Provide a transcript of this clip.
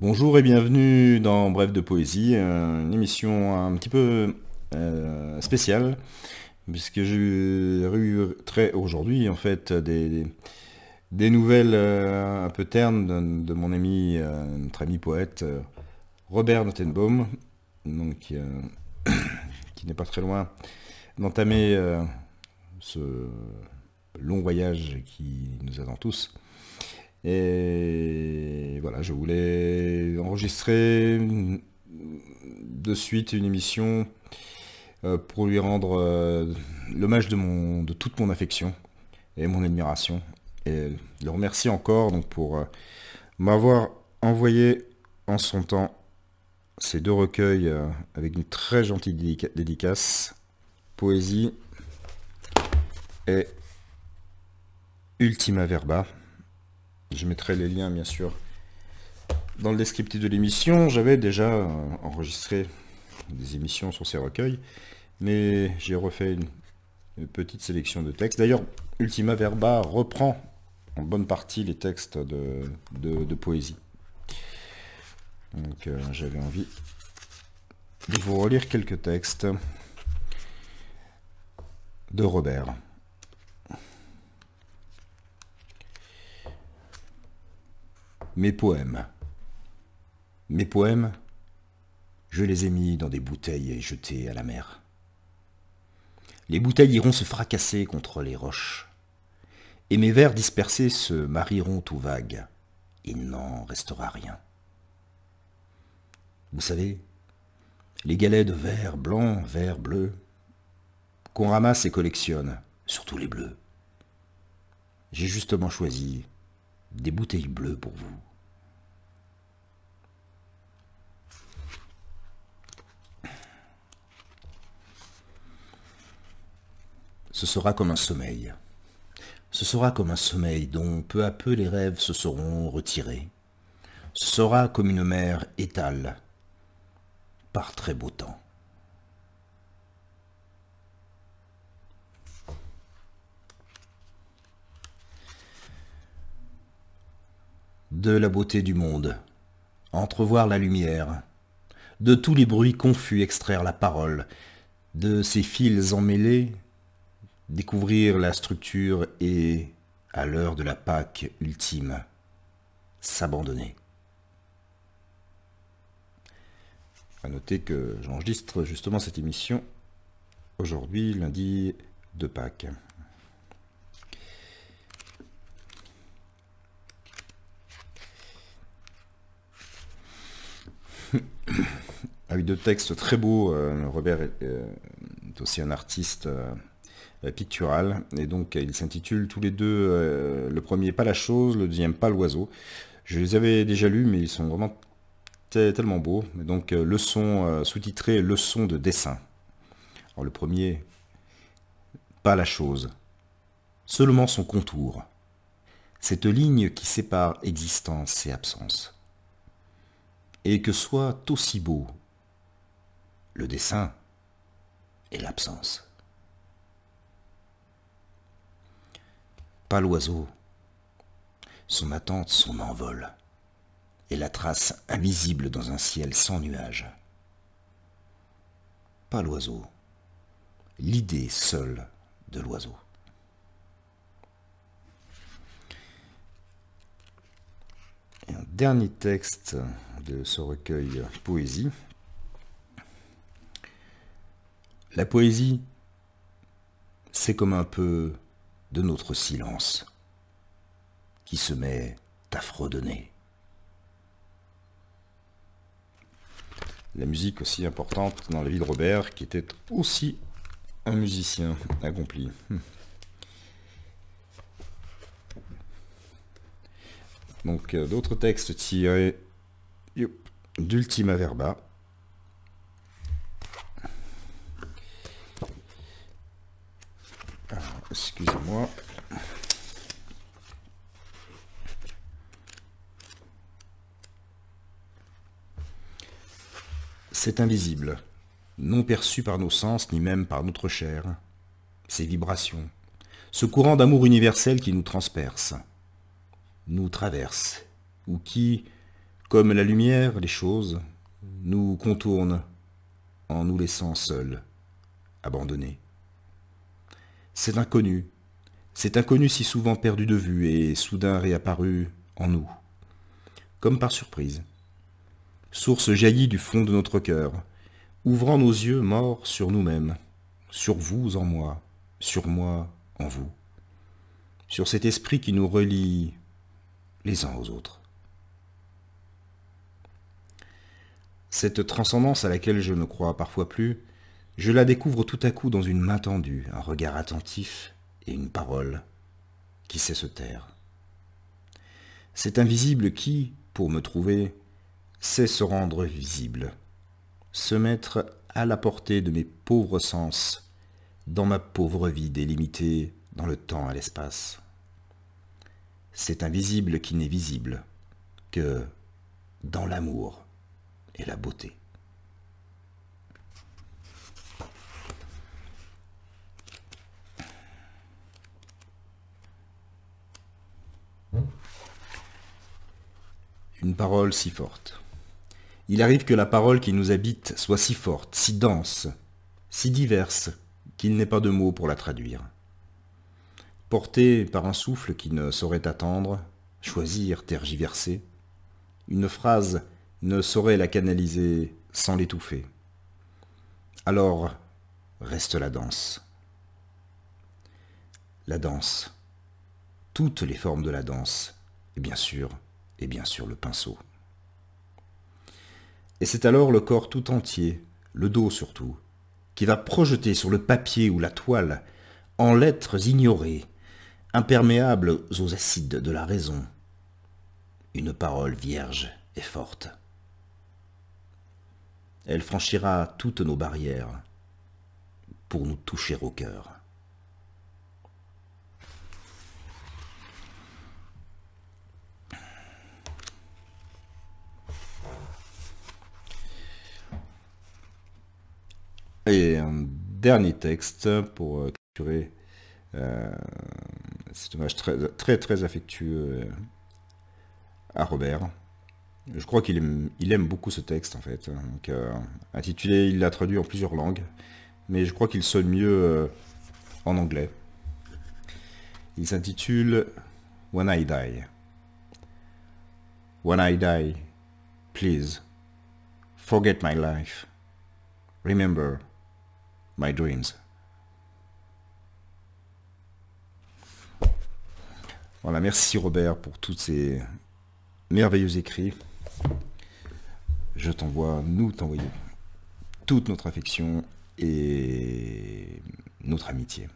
Bonjour et bienvenue dans Bref de Poésie, une émission un petit peu spéciale, puisque j'ai eu aujourd'hui en fait des nouvelles un peu ternes de mon ami, notre ami poète Robert Notenbaum, donc, qui n'est pas très loin d'entamer ce long voyage qui nous attend tous. Et voilà, je voulais enregistrer de suite une émission pour lui rendre l'hommage de toute mon affection et mon admiration. Et le remercier encore donc, pour m'avoir envoyé en son temps ces deux recueils avec une très gentille dédicace, Poésie et Ultima Verba. Je mettrai les liens, bien sûr, dans le descriptif de l'émission. J'avais déjà enregistré des émissions sur ces recueils, mais j'ai refait une petite sélection de textes. D'ailleurs, Ultima Verba reprend en bonne partie les textes de poésie. Donc j'avais envie de vous relire quelques textes de Robert. Mes poèmes. Mes poèmes, je les ai mis dans des bouteilles et jetés à la mer. Les bouteilles iront se fracasser contre les roches, et mes vers dispersés se marieront tout vagues. Il n'en restera rien. Vous savez, les galets de verre blanc, verre bleu, qu'on ramasse et collectionne, surtout les bleus. J'ai justement choisi des bouteilles bleues pour vous. Ce sera comme un sommeil. Ce sera comme un sommeil dont peu à peu les rêves se seront retirés. Ce sera comme une mer étale par très beau temps. De la beauté du monde, entrevoir la lumière, de tous les bruits confus extraire la parole, de ces fils emmêlés, découvrir la structure et, à l'heure de la Pâque ultime, s'abandonner. À noter que j'enregistre justement cette émission aujourd'hui, lundi de Pâques. Avec deux textes très beaux. Robert est aussi un artiste pictural, et donc ils s'intitulent tous les deux, le premier Pas la chose, le deuxième Pas l'oiseau. Je les avais déjà lus, mais ils sont vraiment tellement beaux. Et donc leçon sous-titré Leçon de dessin. Alors le premier, Pas la chose, seulement son contour, cette ligne qui sépare existence et absence. Et que soit aussi beau le dessin et l'absence. Pas l'oiseau, son attente, son envol, et la trace invisible dans un ciel sans nuages. Pas l'oiseau, l'idée seule de l'oiseau. Et un dernier texte de ce recueil Poésie. La poésie, c'est comme un peu de notre silence qui se met à fredonner. La musique aussi importante dans la vie de Robert, qui était aussi un musicien accompli. Donc d'autres textes tirés d'Ultima Verba. Excusez-moi. C'est invisible, non perçu par nos sens ni même par notre chair. Ces vibrations, ce courant d'amour universel qui nous transperce, nous traverse, ou qui, Comme la lumière, les choses nous contournent en nous laissant seuls, abandonnés. C'est inconnu si souvent perdu de vue et soudain réapparu en nous, comme par surprise. Source jaillie du fond de notre cœur, ouvrant nos yeux morts sur nous-mêmes, sur vous en moi, sur moi en vous, sur cet esprit qui nous relie les uns aux autres. Cette transcendance à laquelle je ne crois parfois plus, je la découvre tout à coup dans une main tendue, un regard attentif et une parole qui sait se taire. C'est invisible qui, pour me trouver, sait se rendre visible, se mettre à la portée de mes pauvres sens, dans ma pauvre vie délimitée dans le temps et l'espace. C'est invisible qui n'est visible que dans l'amour et la beauté. Une parole si forte. Il arrive que la parole qui nous habite soit si forte, si dense, si diverse, qu'il n'ait pas de mots pour la traduire. Portée par un souffle qui ne saurait attendre, choisir, tergiverser, une phrase ne saurait la canaliser sans l'étouffer. Alors reste la danse. La danse, toutes les formes de la danse, et bien sûr le pinceau. Et c'est alors le corps tout entier, le dos surtout, qui va projeter sur le papier ou la toile, en lettres ignorées, imperméables aux acides de la raison, une parole vierge et forte. Elle franchira toutes nos barrières pour nous toucher au cœur. Et un dernier texte pour capturer cet hommage très affectueux à Robert. Je crois qu'il aime beaucoup ce texte en fait. Donc, intitulé, il l'a traduit en plusieurs langues, mais je crois qu'il sonne mieux en anglais. Il s'intitule When I Die. When I die, please forget my life. Remember my dreams. Voilà, merci Robert pour tous ces merveilleux écrits. Nous t'envoyons toute notre affection et notre amitié.